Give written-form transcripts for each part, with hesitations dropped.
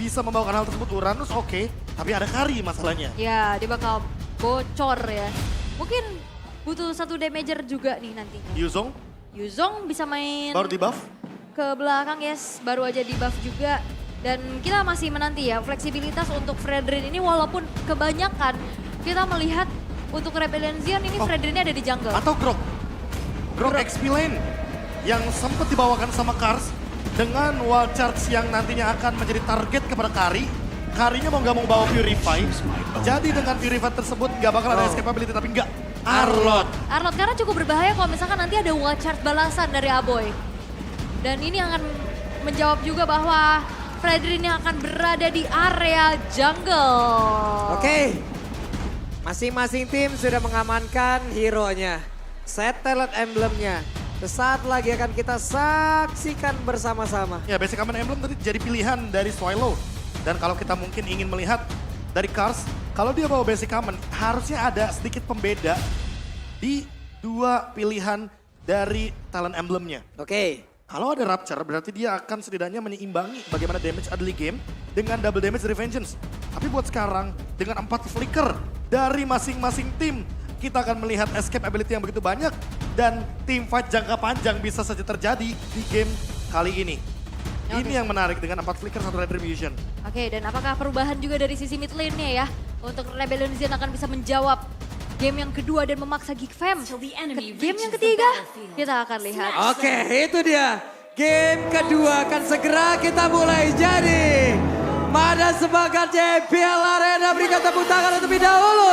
bisa membawakan hal tersebut. Uranus oke, tapi ada Kari masalahnya. Ya, dia bakal bocor ya. Mungkin butuh satu damager juga nih nantinya. Yuzong Yuzong bisa main baru di buff. ke belakang, yes. Baru aja di buff juga. Dan kita masih menanti ya fleksibilitas untuk Fredrin ini, walaupun kebanyakan kita melihat untuk Rebellion Zion ini Fredrinnya ada di jungle. Atau Grok. Grok XP lane yang sempat dibawakan sama Kars dengan wall charge yang nantinya akan menjadi target kepada Kari. Karinya mau nggak mau bawa Purify. Jadi dengan Purify tersebut nggak bakal ada escapability, tapi nggak Arlot. Arlot karena cukup berbahaya kalau misalkan nanti ada wall charge balasan dari Aboy. Dan ini akan menjawab juga bahwa Fredrin yang akan berada di area jungle. Oke, masing-masing tim sudah mengamankan hero-nya. Set talent emblemnya. Sesaat lagi akan kita saksikan bersama-sama. Ya, basic common emblem tadi jadi pilihan dari Swallow. Dan kalau kita mungkin ingin melihat dari Kars, kalau dia bawa basic common, harusnya ada sedikit pembeda di dua pilihan dari talent emblemnya. Oke. Kalau ada Rapture, berarti dia akan setidaknya menyeimbangi bagaimana damage early game dengan double damage dari Vengeance. Tapi buat sekarang, dengan 4 flicker dari masing-masing tim, kita akan melihat escape ability yang begitu banyak dan team fight jangka panjang bisa saja terjadi di game kali ini. Oke. Ini yang menarik dengan 4 flicker, 1 retribution. Oke, dan apakah perubahan juga dari sisi mid lane-nya ya? Untuk Rebellion Zion akan bisa menjawab game yang kedua dan memaksa Geek Fam ke game yang ketiga? Kita akan lihat. Oke, itu dia. Game kedua akan segera kita mulai. Jadi, mana semangat JPL Arena, berikan tepuk tangan terlebih dahulu.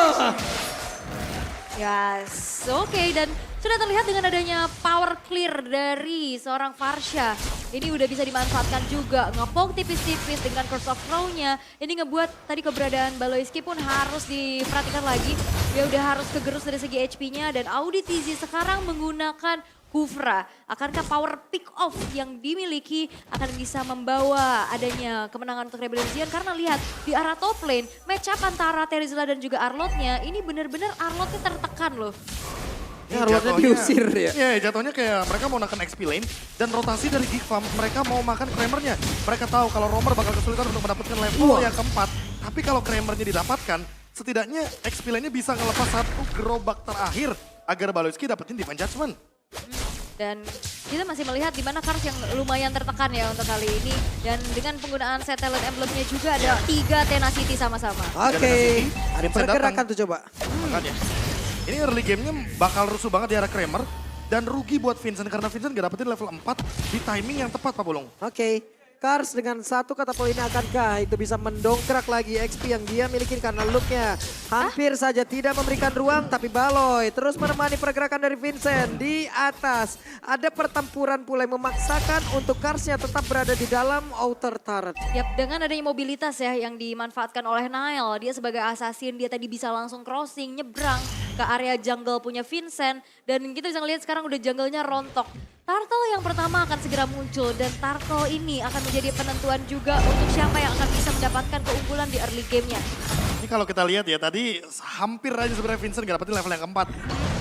Yes, oke, dan sudah terlihat dengan adanya power clear dari seorang Farsha. Ini udah bisa dimanfaatkan juga, ngepong tipis-tipis dengan Curse of Crow-nya. Ini ngebuat tadi keberadaan Baloiski pun harus diperhatikan lagi. Dia udah harus kegerus dari segi HP-nya dan Audi TZ sekarang menggunakan Kufra. Akankah power pick off yang dimiliki akan bisa membawa adanya kemenangan untuk Rebellion Zion? Karena lihat di arah top lane, match up antara Terizla dan juga Arlotnya, ini benar-benar Arlotnya tertekan loh. Ya, Arlotnya diusir ya. Iya, jatuhnya kayak mereka mau nakan XP lane dan rotasi dari Geek Farm, mereka mau makan Kramernya. Mereka tahu kalau Romer bakal kesulitan untuk mendapatkan level yang keempat. Tapi kalau Kramernya didapatkan, setidaknya XP lane-nya bisa ngelepas satu gerobak terakhir agar Baloiski dapetin Divine Judgment. Dan kita masih melihat di mana Kars yang lumayan tertekan ya untuk kali ini. Dan dengan penggunaan set talent emblemnya juga ada 3 Tenacity sama-sama. Oke, ada Vincent pergerakan datang. tuh coba. Makanya. Ini early game-nya bakal rusuh banget di arah Kramer. Dan rugi buat Vincent karena Vincent gak dapetin level 4 di timing yang tepat, Pak Bulung. Oke, Kars dengan satu katapult ini akankah itu bisa mendongkrak lagi XP yang dia miliki karena look-nya hampir saja tidak memberikan ruang, tapi Baloy terus menemani pergerakan dari Vincent di atas. Ada pertempuran pula yang memaksakan untuk Karsnya tetap berada di dalam outer turret. Yap, dengan adanya mobilitas ya yang dimanfaatkan oleh Nile. Dia sebagai assassin, dia tadi bisa langsung crossing, nyebrang ke area jungle punya Vincent. Dan kita bisa lihat sekarang udah jungle-nya rontok. Turtle yang pertama akan segera muncul dan Turtle ini akan menjadi penentuan juga untuk siapa yang akan bisa mendapatkan keunggulan di early game-nya. Ini kalau kita lihat ya, tadi hampir aja sebenarnya Vincent gak dapetin level yang keempat.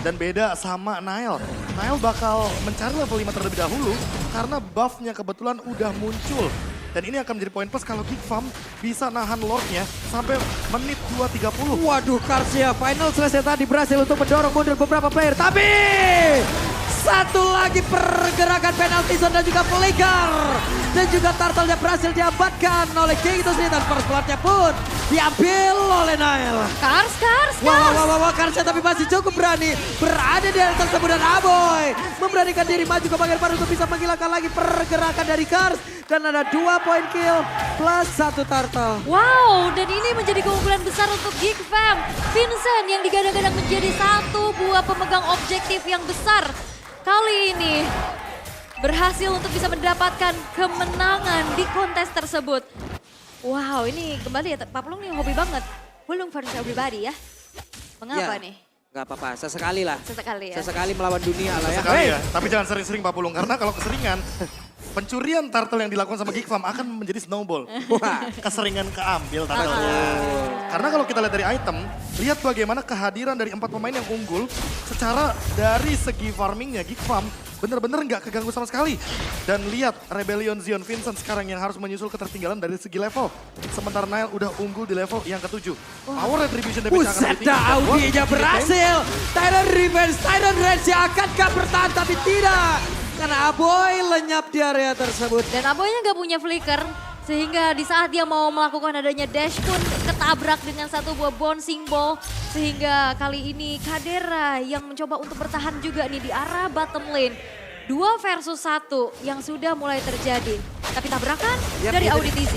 Dan beda sama Nile. Nile bakal mencari level 5 terlebih dahulu karena buff-nya kebetulan udah muncul. Dan ini akan menjadi poin plus kalau Geek Farm bisa nahan Lord-nya sampai menit 2.30. Waduh, Karsnya final selesai tadi berhasil untuk mendorong mundur beberapa player. Tapi satu lagi pergerakan penalti zone dan juga flicker. Dan juga turtle-nya berhasil diabatkan oleh Kikitus dan first blood-nya pun diambil oleh Nile. Kars. Wah, Karsnya tapi masih cukup berani berada di atas tersebut dan Aboy memberanikan diri maju ke bagian baru untuk bisa menghilangkan lagi pergerakan dari Kars. Dan ada 2 poin kill plus 1 turtle. Wow, dan ini menjadi keunggulan besar untuk Geek Fam. Vincent yang digadang-gadang menjadi satu buah pemegang objektif yang besar. Kali ini berhasil untuk bisa mendapatkan kemenangan di kontes tersebut. Wow, ini kembali ya, Pak Pulung nih hobi banget. Pulung versus everybody ya. Mengapa Ya, nih? Gak apa-apa, sesekali lah. Sesekali ya. Sesekali melawan dunia lah ya. Sekali ya, tapi jangan sering-sering Pak Pulung. Karena kalau keseringan, pencurian turtle yang dilakukan sama Geek Farm akan menjadi snowball. Wah. Keseringan keambil turtle-nya. Karena kalau kita lihat dari item, lihat bagaimana kehadiran dari 4 pemain yang unggul secara dari segi farmingnya Geek Farm bener-bener nggak keganggu sama sekali. Dan lihat Rebellion Zion Vincent sekarang yang harus menyusul ketertinggalan dari segi level. Sementara Nile udah unggul di level yang ke-7. Power Retribution damage akan Buset lebih tinggi. dah, Audi-nya berhasil. Tyrant Revenge, Tyrant Rage akankah bertahan tapi tidak. Karena Aboy lenyap di area tersebut. Dan Aboynya nggak punya flicker. Sehingga di saat dia mau melakukan adanya dash pun ketabrak dengan satu buah bouncing ball. Sehingga kali ini Kadera yang mencoba untuk bertahan juga nih di arah bottom lane. 2 versus 1 yang sudah mulai terjadi. Tapi tabrakan Yap, dari itu Audi TZ.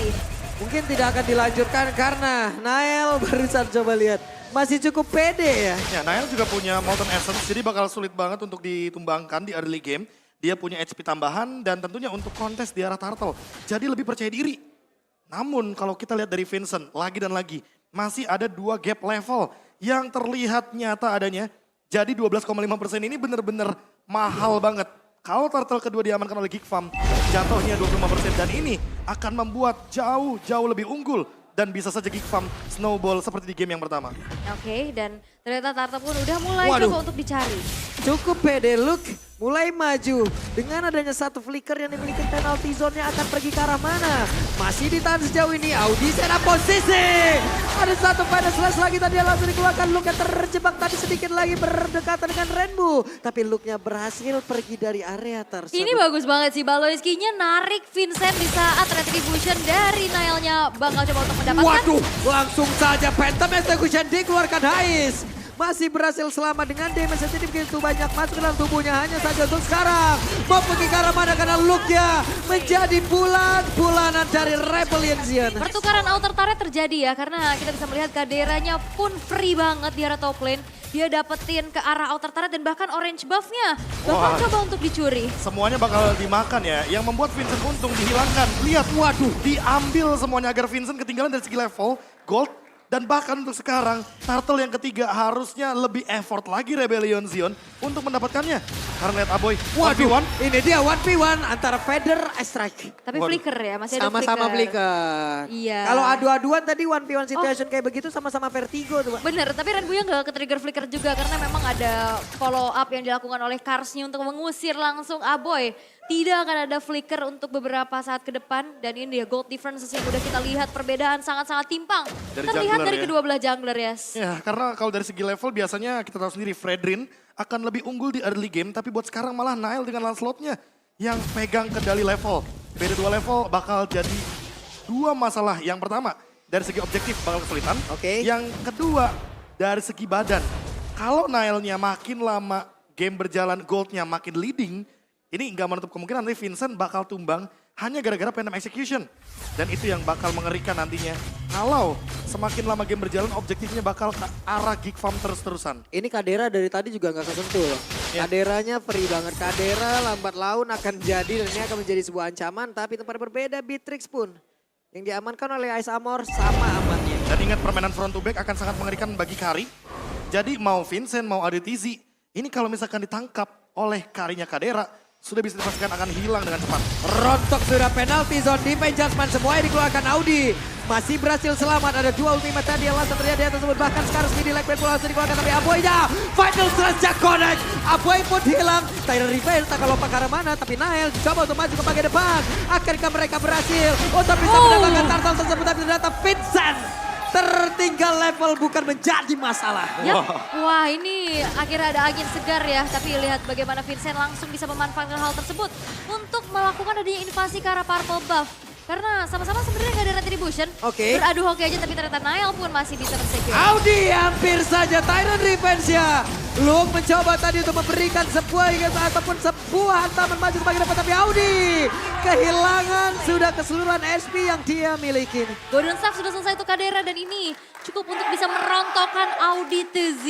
Mungkin tidak akan dilanjutkan karena Nael barusan coba lihat. Masih cukup pede ya. Ya, Nile juga punya Molten Essence, jadi bakal sulit banget untuk ditumbangkan di early game. Dia punya HP tambahan dan tentunya untuk kontes di arah Turtle. Jadi lebih percaya diri. Namun kalau kita lihat dari Vincent lagi dan lagi. Masih ada 2 gap level yang terlihat nyata adanya. Jadi 12,5% ini benar-benar mahal banget. Kalau Turtle kedua diamankan oleh Geek Farm, jatuhnya 25% dan ini akan membuat jauh lebih unggul. Dan bisa saja Geek Farm snowball seperti di game yang pertama. Oke, dan ternyata Turtle pun udah mulai Waduh. coba untuk dicari. Cukup pede, Luke mulai maju. Dengan adanya satu flicker yang dimiliki penalty zone-nya akan pergi ke arah mana? Masih ditahan sejauh ini, Audi setup posisi. Ada satu final slash lagi tadi yang langsung dikeluarkan. Luke yang terjebak tadi sedikit lagi berdekatan dengan Rainbow. Tapi Luke-nya berhasil pergi dari area tersebut. Ini bagus banget sih, Baloiski-nya narik Vincent di saat Retribution dari Nile-nya bakal coba untuk mendapatkan. Waduh, langsung saja Phantom Execution dikeluarkan Hais. Masih berhasil selamat dengan damage sensitif begitu banyak masuk ke dalam tubuhnya. Hanya saja untuk sekarang mau pergi ke arah mana karena Luke-nya menjadi bulanan dari Rebellion Zion. Pertukaran outer turret terjadi ya, karena kita bisa melihat Kaderanya pun free banget di arah top lane. Dia dapetin ke arah outer turret dan bahkan orange buff-nya bakal Wah. coba untuk dicuri. Semuanya bakal dimakan ya. Yang membuat Vincent untung dihilangkan. Lihat, waduh, diambil semuanya agar Vincent ketinggalan dari segi level, gold. Dan bahkan untuk sekarang, Turtle yang ketiga harusnya lebih effort lagi Rebellion Zion untuk mendapatkannya. Karena lihat Aboy, 1v1. Ini dia 1v1 antara Feather Strike. Tapi Waduh. flicker ya, masih ada Sama-sama flicker. flicker. Iya. Kalau adu-aduan tadi 1v1 situation kayak begitu sama-sama vertigo tuh, Pak. Bener, tapi Rainbow-nya nggak ke-trigger flicker juga karena memang ada follow up yang dilakukan oleh Karsnya untuk mengusir langsung Aboy. Tidak akan ada flicker untuk beberapa saat ke depan. Dan ini dia gold differences yang udah kita lihat perbedaan sangat-sangat timpang. Dari Terlihat jungler dari ya. kedua belah jungler ya. Ya, karena kalau dari segi level biasanya kita tahu sendiri Fredrin akan lebih unggul di early game. Tapi buat sekarang malah Nile dengan Lancelot-nya yang pegang kendali level. Beda 2 level bakal jadi 2 masalah. Yang pertama dari segi objektif bakal kesulitan. Oke. Yang kedua dari segi badan. Kalau Nile-nya makin lama game berjalan, gold-nya makin leading. Ini nggak menutup kemungkinan nanti Vincent bakal tumbang hanya gara-gara Phantom Execution. Dan itu yang bakal mengerikan nantinya. Kalau semakin lama game berjalan, objektifnya bakal ke arah Geek Farm terus-terusan. Ini Kadera dari tadi juga nggak kesentuh loh. Ya. Kaderanya free banget. Kadera lambat laun akan jadi dan ini akan menjadi sebuah ancaman. Tapi tempat berbeda Beatrix pun. Yang diamankan oleh Ice Armor sama amannya. Dan ingat permainan front to back akan sangat mengerikan bagi Kari. Jadi mau Vincent, mau Adetizi, ini kalau misalkan ditangkap oleh Karinya Kadera, sudah bisa dipastikan akan hilang dengan cepat. Rontok sudah penalty zone, defense judgment semuanya dikeluarkan Audi. Masih berhasil selamat, ada 2 ultimate tadi yang langsung terjadi di atas tersebut. Bahkan sekarang speedy leg pun langsung dikeluarkan tapi Aboy-nya. Final slash Jack connect, Aboy pun hilang. Tyrant Revenge tak kalau ke arah mana tapi Nile coba untuk maju ke bagian depan. Akankah mereka berhasil untuk bisa mendapatkan turtle tersebut tapi ternyata Vincent. Tertinggal level bukan menjadi masalah. Yap. Wah, ini akhirnya ada angin segar ya. Tapi lihat bagaimana Vincent langsung bisa memanfaatkan hal tersebut untuk melakukan adanya invasi ke arah purple buff. Karena sama-sama sebenarnya nggak ada retribution. Oke. Beradu hoki aja tapi ternyata Nile pun masih bisa tersecure. Audi hampir saja Tyrant Revenge ya. Luke mencoba tadi untuk memberikan sebuah ataupun sebuah hantaman maju ke bagian depan tapi Audi kehilangan sudah keseluruhan SP yang dia miliki. Golden Staff sudah selesai untuk Kadera dan ini cukup untuk bisa merontokkan Audi TZ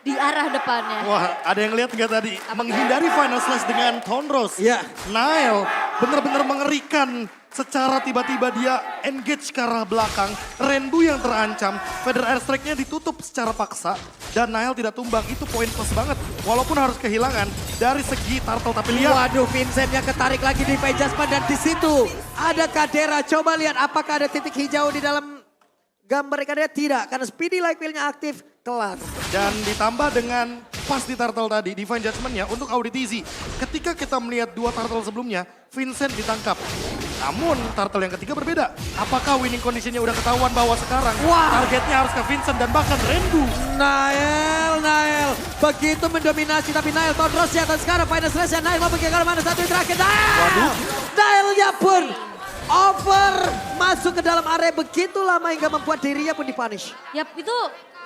di arah depannya. Wah, ada yang lihat nggak tadi? Menghindari final slash dengan Tonros. Ya. Nile benar-benar mengerikan. Secara tiba-tiba dia engage ke arah belakang. Rainbow yang terancam. Feather Airstrike-nya ditutup secara paksa. Dan Nile tidak tumbang. Itu poin plus banget. Walaupun harus kehilangan dari segi Turtle. Tapi lihat. Waduh, Vincent yang ketarik lagi di Pejasman dan di situ ada Kadera. Coba lihat apakah ada titik hijau di dalam gambar Kadera. Tidak, karena speedy light wheel-nya aktif. Kelar. Dan ditambah dengan pas di turtle tadi, Divine Judgment-nya untuk Auditizi. Ketika kita melihat 2 turtle sebelumnya, Vincent ditangkap. Namun turtle yang ketiga berbeda. Apakah winning condition-nya udah ketahuan bahwa sekarang targetnya harus ke Vincent dan bahkan Rendu? Nael begitu mendominasi tapi Nael Tondros dan sekarang final slash Nael mau pergi ke mana satu yang terakhir. Naelnya pun over masuk ke dalam area begitu lama hingga membuat dirinya pun dipunish. Yap, itu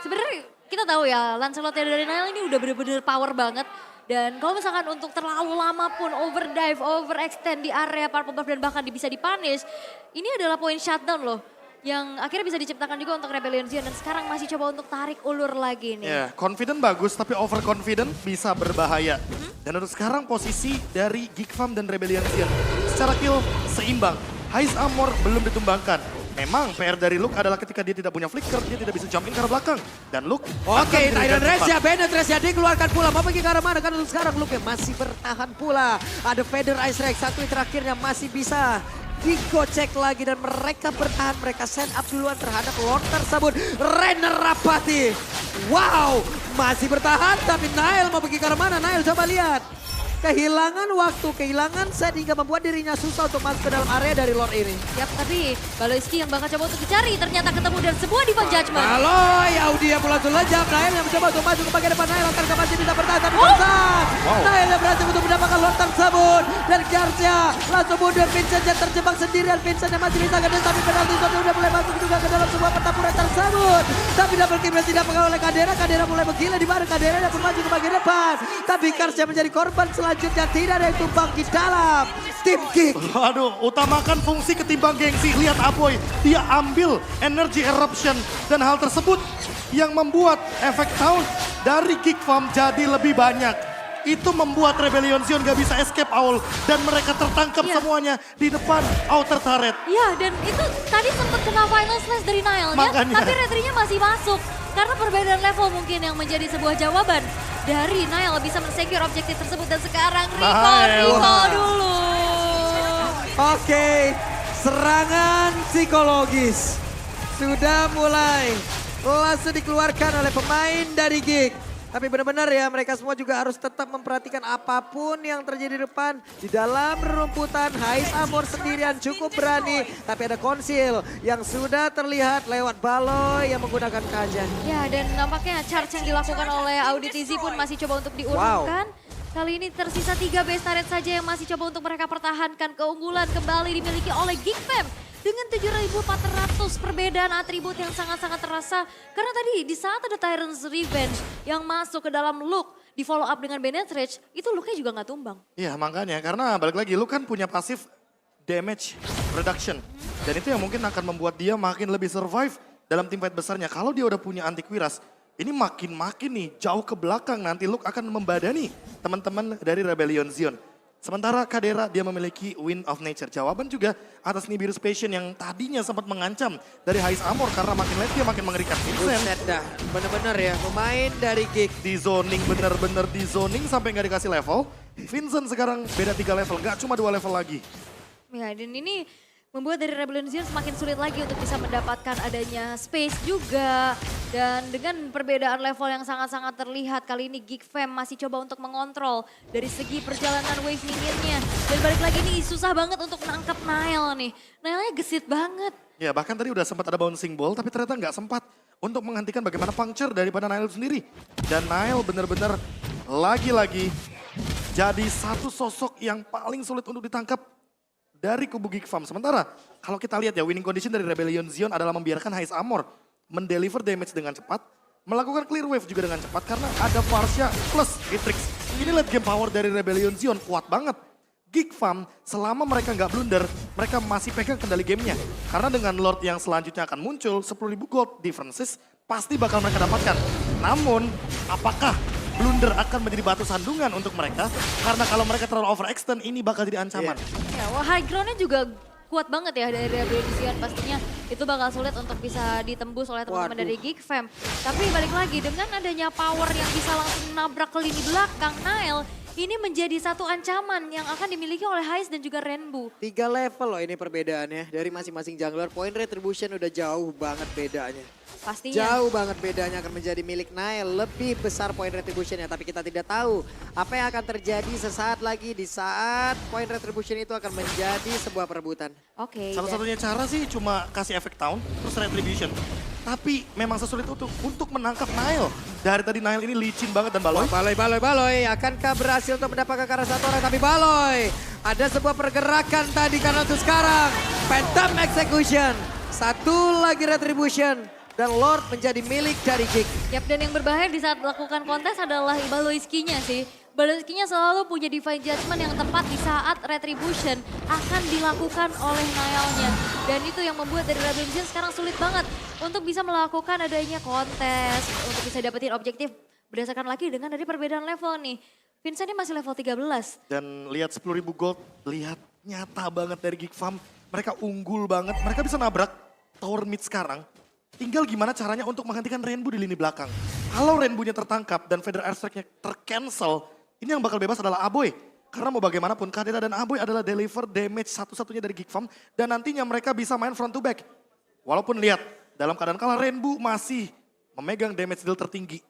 sebenarnya kita tahu ya Lancelot dari Nail ini udah bener-bener power banget. Dan kalau misalkan untuk terlalu lama pun overdive, overextend di area purple buff dan bahkan bisa dipunish. Ini adalah poin shutdown loh. Yang akhirnya bisa diciptakan juga untuk Rebellion Zion dan sekarang masih coba untuk tarik ulur lagi nih. Ya, confident bagus tapi overconfident bisa berbahaya. Dan untuk sekarang posisi dari Geek Farm dan Rebellion Zion secara kill seimbang. Hais Amor belum ditumbangkan. Memang PR dari Luke adalah ketika dia tidak punya flicker, dia tidak bisa jump in ke arah belakang. Dan Luke Oke, Tyrant Rasia, Bennett Rasia dikeluarkan pula. Mau pergi ke arah mana? Kan untuk sekarang Luke masih bertahan pula. Ada Feather Ice Rex, satu yang terakhirnya masih bisa digocek lagi. Dan mereka bertahan, mereka send up duluan terhadap Lord tersebut. Renner Rapati. Wow, masih bertahan tapi Nael mau pergi ke arah mana? Nael coba lihat. Kehilangan waktu, kehilangan set hingga membuat dirinya susah untuk masuk ke dalam area dari Lord ini. Yap, tapi Baloyski yang bakal coba untuk dicari ternyata ketemu dan sebuah Divine Judgment. Baloy, Audi yang langsung lejap. Nael yang mencoba untuk masuk ke bagian depan. Nael akan masih bisa bertahan tapi tersesat. Nael yang berhasil untuk mendapatkan Lord tersebut. Dan Garcia langsung mundur. Vincent yang terjebak sendirian. Vincent yang masih bisa gede tapi penalti sudah mulai masuk juga ke dalam sebuah pertempuran tersebut. Tapi double kill tidak pengaruh oleh Kadera. Kadera mulai menggila di mana Kadera yang pun maju ke bagian depan. Tapi Garcia menjadi korban selanjutnya tidak ada yang tumbang di dalam tim Geek. Waduh, utamakan fungsi ketimbang gengsi. Lihat Aboy, dia ambil energy eruption. Dan hal tersebut yang membuat efek taunt dari Geek Farm jadi lebih banyak. Itu membuat Rebellion Zion gak bisa escape Aul. Dan mereka tertangkap semuanya di depan outer turret. Iya, dan itu tadi sempat kena final slash dari Nailnya, tapi retry-nya masih masuk. Karena perbedaan level mungkin yang menjadi sebuah jawaban dari Nail bisa men-secure objektif tersebut. Dan sekarang recall dulu. Oke, serangan psikologis sudah mulai langsung dikeluarkan oleh pemain dari Geek. Tapi benar-benar ya mereka semua juga harus tetap memperhatikan apapun yang terjadi di depan. Di dalam rumputan Hais Amor sendirian cukup berani. Tapi ada konsil yang sudah terlihat lewat Baloy yang menggunakan kajan. Ya, dan nampaknya charge yang dilakukan oleh Auditizi pun masih coba untuk diurungkan. Kali ini tersisa 3 base turret saja yang masih coba untuk mereka pertahankan. Keunggulan kembali dimiliki oleh Geek Fam. Dengan 7.400 perbedaan atribut yang sangat-sangat terasa. Karena tadi di saat ada Tyrant's Revenge yang masuk ke dalam Luke, di follow up dengan Bennett Rage, itu Luke-nya juga nggak tumbang. Iya makanya, karena balik lagi Luke kan punya pasif damage reduction. Dan itu yang mungkin akan membuat dia makin lebih survive dalam teamfight besarnya. Kalau dia udah punya antivirus, ini makin-makin nih jauh ke belakang nanti Luke akan membadani teman-teman dari Rebellion Zion. Sementara Kadera dia memiliki Wind of Nature. Jawaban juga atas Nibiru's Passion yang tadinya sempat mengancam dari Hais Amor karena makin late dia makin mengerikan. Buset dah, bener-bener ya pemain dari Geek. Di zoning, bener-bener di zoning sampai nggak dikasih level. Vincent sekarang beda 3 level, nggak cuma 2 level lagi. Ya, dan ini membuat dari Rebellion Zion semakin sulit lagi untuk bisa mendapatkan adanya space juga. Dan dengan perbedaan level yang sangat-sangat terlihat, kali ini Geek Fam masih coba untuk mengontrol dari segi perjalanan wave minionnya. Dan balik lagi nih susah banget untuk menangkap Nail nih. Nailnya gesit banget. Ya bahkan tadi udah sempat ada bouncing ball tapi ternyata nggak sempat untuk menghentikan bagaimana puncture daripada Nail sendiri. Dan Nail bener-bener lagi-lagi jadi satu sosok yang paling sulit untuk ditangkap dari kubu Geek Farm. Sementara kalau kita lihat ya winning condition dari Rebellion Zion adalah membiarkan Hais Amor mendeliver damage dengan cepat, melakukan clear wave juga dengan cepat karena ada Varsha plus Matrix. Ini late game power dari Rebellion Zion kuat banget. Geek Farm selama mereka nggak blunder, mereka masih pegang kendali gamenya. Karena dengan Lord yang selanjutnya akan muncul, 10.000 gold differences pasti bakal mereka dapatkan. Namun, apakah blunder akan menjadi batu sandungan untuk mereka? Karena kalau mereka terlalu overextend, ini bakal jadi ancaman. Ya, wah high ground-nya juga kuat banget ya dari Rebellion Zion. Pastinya itu bakal sulit untuk bisa ditembus oleh teman-teman dari Geek Fam. Tapi balik lagi dengan adanya power yang bisa langsung nabrak ke lini belakang Nail, ini menjadi satu ancaman yang akan dimiliki oleh Haiz dan juga Renbu. 3 level loh ini perbedaannya. Dari masing-masing jungler, point retribution udah jauh banget bedanya. Pastinya. Jauh banget bedanya akan menjadi milik Nail. Lebih besar point retributionnya, tapi kita tidak tahu apa yang akan terjadi sesaat lagi di saat point retribution itu akan menjadi sebuah perebutan. Oke. Salah dan- satunya cara sih cuma kasih efek town, terus retribution. Tapi memang sesulit untuk menangkap Nile. Dari tadi Nile ini licin banget dan Baloy. Baloy. Akankah berhasil untuk mendapatkan karena satu orang? Tapi Baloy, ada sebuah pergerakan tadi karena untuk sekarang. Phantom Execution. Satu lagi Retribution. Dan Lord menjadi milik dari Gig. Yap, dan yang berbahaya di saat melakukan kontes adalah Baloyski-nya sih. Baloyski-nya selalu punya Divine Judgment yang tepat di saat Retribution akan dilakukan oleh Nile-nya. Dan itu yang membuat dari Rebellion sekarang sulit banget untuk bisa melakukan adanya kontes, untuk bisa dapetin objektif. Berdasarkan lagi dengan dari perbedaan level nih. Vincent ini masih level 13. Dan lihat 10.000 gold, lihat nyata banget dari Geek Farm. Mereka unggul banget, mereka bisa nabrak tower mid sekarang. Tinggal gimana caranya untuk menghentikan Rainbow di lini belakang. Kalau Rainbow-nya tertangkap dan Feather Airstrike-nya tercancel, ini yang bakal bebas adalah Aboy. Karena mau bagaimanapun, Kadena dan Aboy adalah deliver damage satu-satunya dari Geek Farm. Dan nantinya mereka bisa main front to back. Walaupun lihat, dalam keadaan kalah Rainbow masih memegang damage deal tertinggi.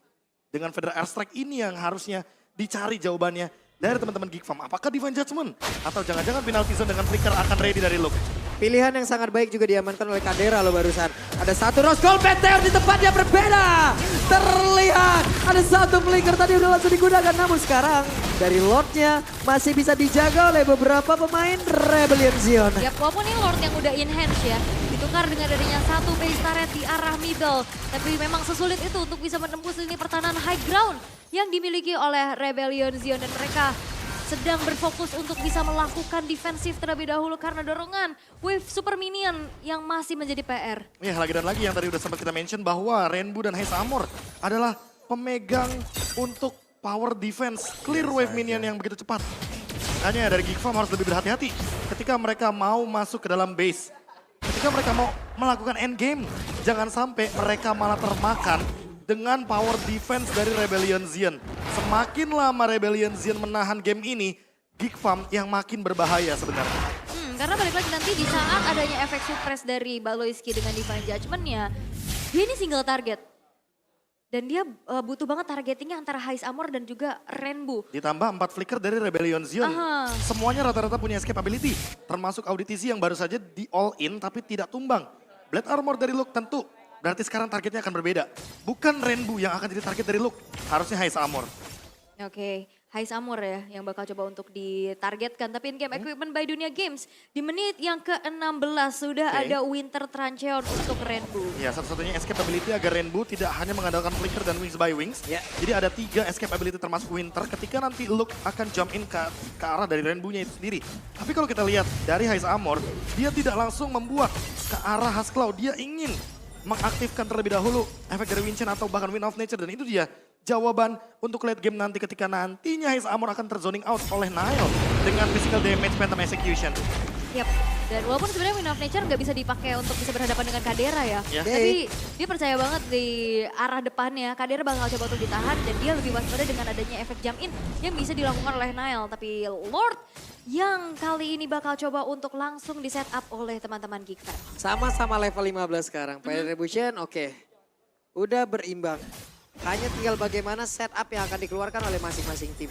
Dengan Feather Airstrike ini yang harusnya dicari jawabannya dari teman-teman Geek Farm. Apakah Divine Judgment? Atau jangan-jangan penalty zone dengan flicker akan ready dari Luke? Pilihan yang sangat baik juga diamankan oleh Kadera loh barusan. Ada satu Rose Gold Meteor di tempatnya berbeda. Terlihat ada satu flicker tadi udah langsung digunakan. Namun sekarang dari Lordnya masih bisa dijaga oleh beberapa pemain Rebellion Zion. Yap, walaupun ini Lord yang udah in hands ya. Ditukar dengan adanya satu base turret di arah middle. Tapi memang sesulit itu untuk bisa menembus lini pertahanan high ground yang dimiliki oleh Rebellion Zion. Dan mereka sedang berfokus untuk bisa melakukan defensif terlebih dahulu karena dorongan wave super minion yang masih menjadi PR. Ya lagi dan lagi yang tadi udah sempat kita mention bahwa Rainbow dan Haze Amor adalah pemegang untuk power defense clear wave minion yang begitu cepat. Makanya dari Geek Farm harus lebih berhati-hati ketika mereka mau masuk ke dalam base. Ketika mereka mau melakukan endgame, jangan sampai mereka malah termakan dengan power defense dari Rebellion Zion. Semakin lama Rebellion Zion menahan game ini, Geek Farm yang makin berbahaya sebenarnya. Karena balik lagi nanti di saat adanya efek suppress dari Baloyski dengan Divine Judgment-nya, dia ini single target. Dan dia butuh banget targetingnya antara Haiz Amor dan juga Rainbow. Ditambah 4 flicker dari Rebellion Zion. Aha. Semuanya rata-rata punya escape ability. Termasuk Auditizi yang baru saja di all in tapi tidak tumbang. Blade Armor dari Luke tentu. Berarti sekarang targetnya akan berbeda. Bukan Rainbow yang akan jadi target dari Luke. Harusnya Haiz Amor. Oke, Haiz Amor ya yang bakal coba untuk ditargetkan. Tapi in-game equipment by Dunia Games di menit yang ke-16 sudah Oke. ada Winter Trancheon untuk Rainbow. Ya satu-satunya escape ability agar Rainbow tidak hanya mengandalkan flicker dan wings by wings. Ya. Jadi ada 3 escape ability termasuk Winter ketika nanti Luke akan jump in ke arah dari Rainbow-nya itu sendiri. Tapi kalau kita lihat dari Haiz Amor, dia tidak langsung membuat ke arah Hasclaw. Dia ingin mengaktifkan terlebih dahulu efek dari Winchan atau bahkan Wind of Nature. Dan itu dia jawaban untuk late game nanti ketika nantinya Haiz Amor akan terzoning out oleh Nile dengan physical damage Phantom Execution. Yap, dan walaupun sebenarnya Wind of Nature nggak bisa dipakai untuk bisa berhadapan dengan Kadera ya. Ya. Tapi dia percaya banget di arah depannya. Kadera bakal coba untuk ditahan dan dia lebih waspada dengan adanya efek jump in yang bisa dilakukan oleh Nile. Tapi Lord yang kali ini bakal coba untuk langsung di setup oleh teman-teman Geek Farm. Sama-sama level 15 sekarang. Point retribution oke. Udah berimbang. Hanya tinggal bagaimana setup yang akan dikeluarkan oleh masing-masing tim.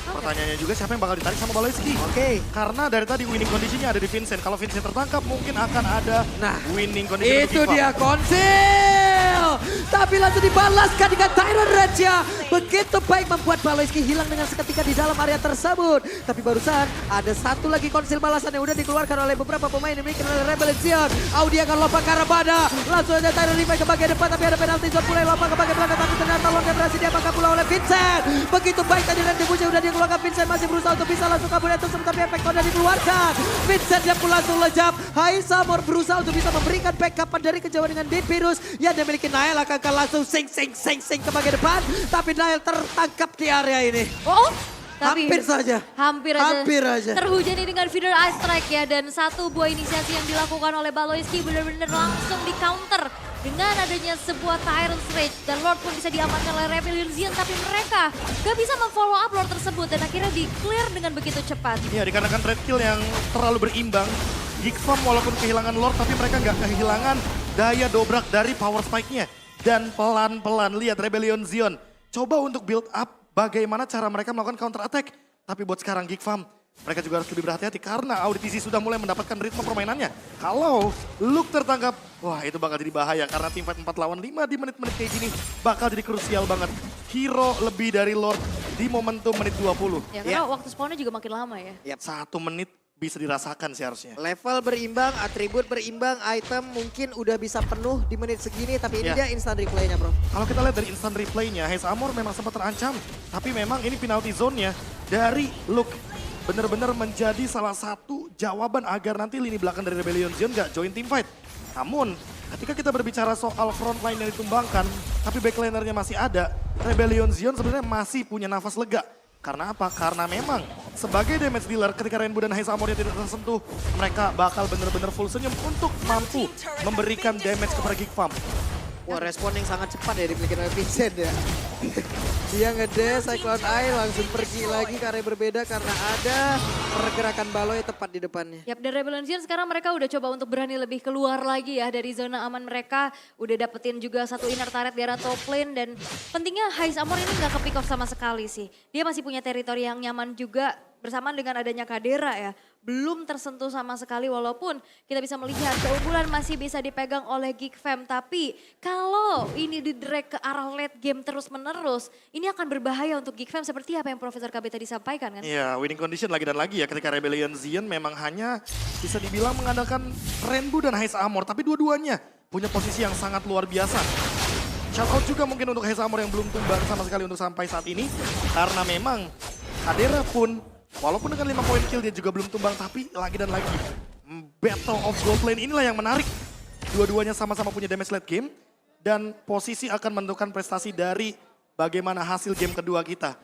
Pertanyaannya juga siapa yang bakal ditarik sama Baloyski? Oke. Karena dari tadi winning kondisinya ada di Vincent. Kalau Vincent tertangkap mungkin akan ada Nah, winning kondisi itu untuk Geek dia Farm. konsil. Tapi langsung dibalaskan dengan Tyrant Rage-nya. Begitu baik membuat Baloyski hilang dengan seketika di dalam area tersebut. Tapi barusan ada satu lagi konsil balasan yang udah dikeluarkan oleh beberapa pemain yang dimiliki oleh Rebellion Zion. Audi akan lompat ke arah Bada. Langsung aja Tyrant revive ke bagian depan tapi ada penalti zone pula yang lompat ke bagian belakang. Tapi ternyata Lordnya berhasil diamankan pula oleh Vincent. Begitu baik tadi retribusi udah dikeluarkan. Vincent masih berusaha untuk bisa langsung kabur itu tapi efek udah dikeluarkan. Vincent yang pun langsung lejap. Haiz Amor berusaha untuk bisa memberikan backupan dari kejauhan dengan Deep Virus yang dimiliki Nile akan langsung sing ke bagian depan. Tapi Nile tertangkap di area ini. Oh, tapi Hampir saja. Hampir aja. aja. Terhujani dengan feeder ice strike ya dan satu buah inisiasi yang dilakukan oleh Baloyski benar-benar langsung di counter dengan adanya sebuah Tyrant's Rage dan Lord pun bisa diamankan oleh Rebellion Zion, tapi mereka gak bisa memfollow up Lord tersebut dan akhirnya di-clear dengan begitu cepat. Ya, dikarenakan trade kill yang terlalu berimbang, Geek Farm walaupun kehilangan Lord tapi mereka nggak kehilangan daya dobrak dari power spike-nya. Dan pelan-pelan lihat Rebellion Zion coba untuk build up bagaimana cara mereka melakukan counter attack. Tapi buat sekarang Geek Farm mereka juga harus lebih berhati-hati karena Auditisi sudah mulai mendapatkan ritme permainannya. Kalau Luke tertangkap, wah itu bakal jadi bahaya karena tim fight 4 lawan 5 di menit-menit kayak gini bakal jadi krusial banget. Hero lebih dari Lord di momentum menit 20. Ya karena waktu spawnnya juga makin lama ya. 1 menit bisa dirasakan sih harusnya. Level berimbang, atribut berimbang, item mungkin udah bisa penuh di menit segini. Tapi ini dia instant replaynya bro. Kalau kita lihat dari instant replaynya, Haze Armor memang sempat terancam. Tapi memang ini penalty zone-nya dari Luke. Benar-benar menjadi salah satu jawaban agar nanti lini belakang dari Rebellion Zion gak join team fight. Namun ketika kita berbicara soal front line yang ditumbangkan, tapi backlinernya masih ada, Rebellion Zion sebenarnya masih punya nafas lega. Karena apa? Karena memang sebagai damage dealer ketika Rainbow dan Haze Armornya tidak tersentuh, mereka bakal benar-benar full senyum untuk mampu memberikan damage kepada Geek Farm. Wah respon yang sangat cepat ya dimiliki oleh Vincent ya. Dia ngedes, Cyclone Eye langsung pergi lagi ke area berbeda karena ada pergerakan Baloi tepat di depannya. Yap, dan Rebellion Zion sekarang mereka udah coba untuk berani lebih keluar lagi ya dari zona aman mereka. Udah dapetin juga satu inner turret di arah top lane dan pentingnya Haze Armor ini gak ke pick off sama sekali sih. Dia masih punya teritori yang nyaman juga bersamaan dengan adanya Kadera ya. Belum tersentuh sama sekali walaupun kita bisa melihat keunggulan masih bisa dipegang oleh Geek Fam. Tapi kalau ini di-drag ke arah late game terus menerus, ini akan berbahaya untuk Geek Fam seperti apa yang Profesor KB tadi sampaikan kan? Iya, winning condition lagi dan lagi ya ketika Rebellion Zion memang hanya bisa dibilang mengandalkan Rainbow dan Haze Armor. Tapi dua-duanya punya posisi yang sangat luar biasa. Shout out juga mungkin untuk Haze Armor yang belum tumbang sama sekali untuk sampai saat ini. Karena memang Kadera pun walaupun dengan 5 poin kill dia juga belum tumbang, tapi lagi dan lagi. Battle of Gold Lane inilah yang menarik. Dua-duanya sama-sama punya damage late game. Dan posisi akan menentukan prestasi dari bagaimana hasil game kedua kita.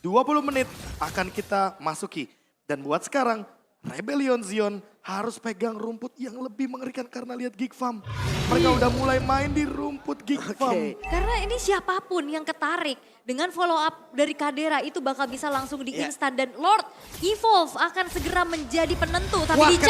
20 menit akan kita masuki. Dan buat sekarang, Rebellion Zion harus pegang rumput yang lebih mengerikan karena lihat Geek Farm. Mereka udah mulai main di rumput Geek Farm. Karena ini siapapun yang ketarik dengan follow up dari Kadera itu bakal bisa langsung di instan. Dan Lord Evolve akan segera menjadi penentu. Tapi Wah dicek.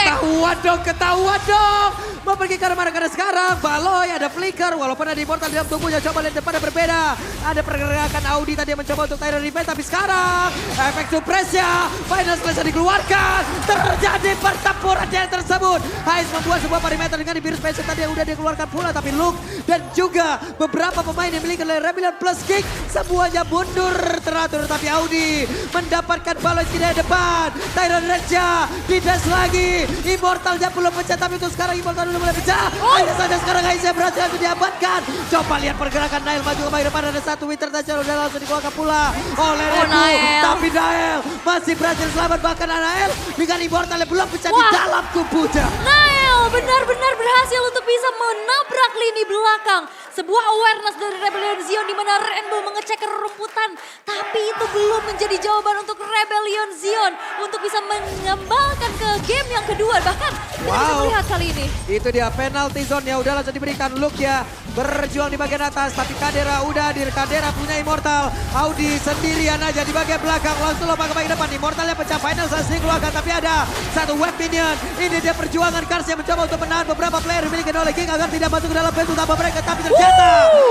ketahuan dong. Mau pergi ke mana karena sekarang Baloi ada flicker walaupun ada immortal di dalam tubuhnya. Coba lihat depannya berbeda. Ada pergerakan Audi tadi yang mencoba untuk Tyrant Revenge. Tapi sekarang efek suppressnya. Final Slash dikeluarkan. Terjadi pertempuran yang tersebut. Haiz membuat sebuah perimeter dengan di virus special tadi yang udah dikeluarkan pula. Tapi Luke dan juga beberapa pemain yang dimiliki oleh Rebellion plus Kick. Semuanya mundur teratur. Tapi Audi mendapatkan Baloi di depan. Tyrant Reja didas lagi. Immortalnya belum pecah tapi untuk sekarang Immortal udah mulai pecah. Hanya saja sekarang Aizia berhasil untuk diamankan. Coba lihat pergerakan Nail maju ke depan. Ada satu Winter Touch udah langsung dikeluarkan pula oleh Rebu. Nael. Tapi Nael masih berhasil selamat. Bahkan Nael dengan Immortalnya belum pecah di dalam tubuhnya. Nael benar-benar berhasil untuk bisa menabrak lini belakang. Sebuah awareness dari Rebellion Zion di mana Rainbow mengecek kerumputan. Tapi itu belum menjadi jawaban untuk Rebellion Zion untuk bisa mengembangkan ke game yang kedua. Bahkan kita bisa melihat kali ini. Itu dia penalty zone ya udah langsung diberikan Luke ya. Berjuang di bagian atas tapi Kadera udah hadir. Kadera punya Immortal. Audi sendirian aja di bagian belakang. Langsung lompat ke bagian depan. Immortalnya pecah. Final selesai dikeluarkan tapi ada satu web minion. Ini dia perjuangan Kars yang mencoba untuk menahan beberapa player dimiliki oleh King agar tidak masuk ke dalam pintu utama mereka. Tapi ternyata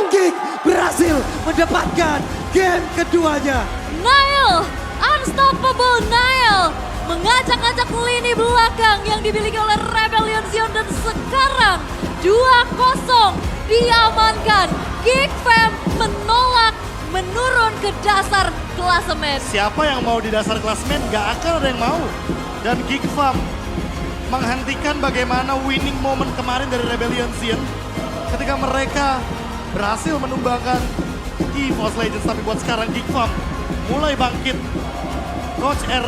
King berhasil mendapatkan game keduanya. Nael, unstoppable Nael mengacak-acak lini belakang yang dimiliki oleh Rebellion Zion dan sekarang 2-0 diamankan. Geek Fam menolak menurun ke dasar klasemen. Siapa yang mau di dasar klasemen gak akan ada yang mau. Dan Geek Farm menghentikan bagaimana winning moment kemarin dari Rebellion Zion ketika mereka berhasil menumbangkan EVOS Legends. Tapi buat sekarang Geek Farm mulai bangkit. Coach R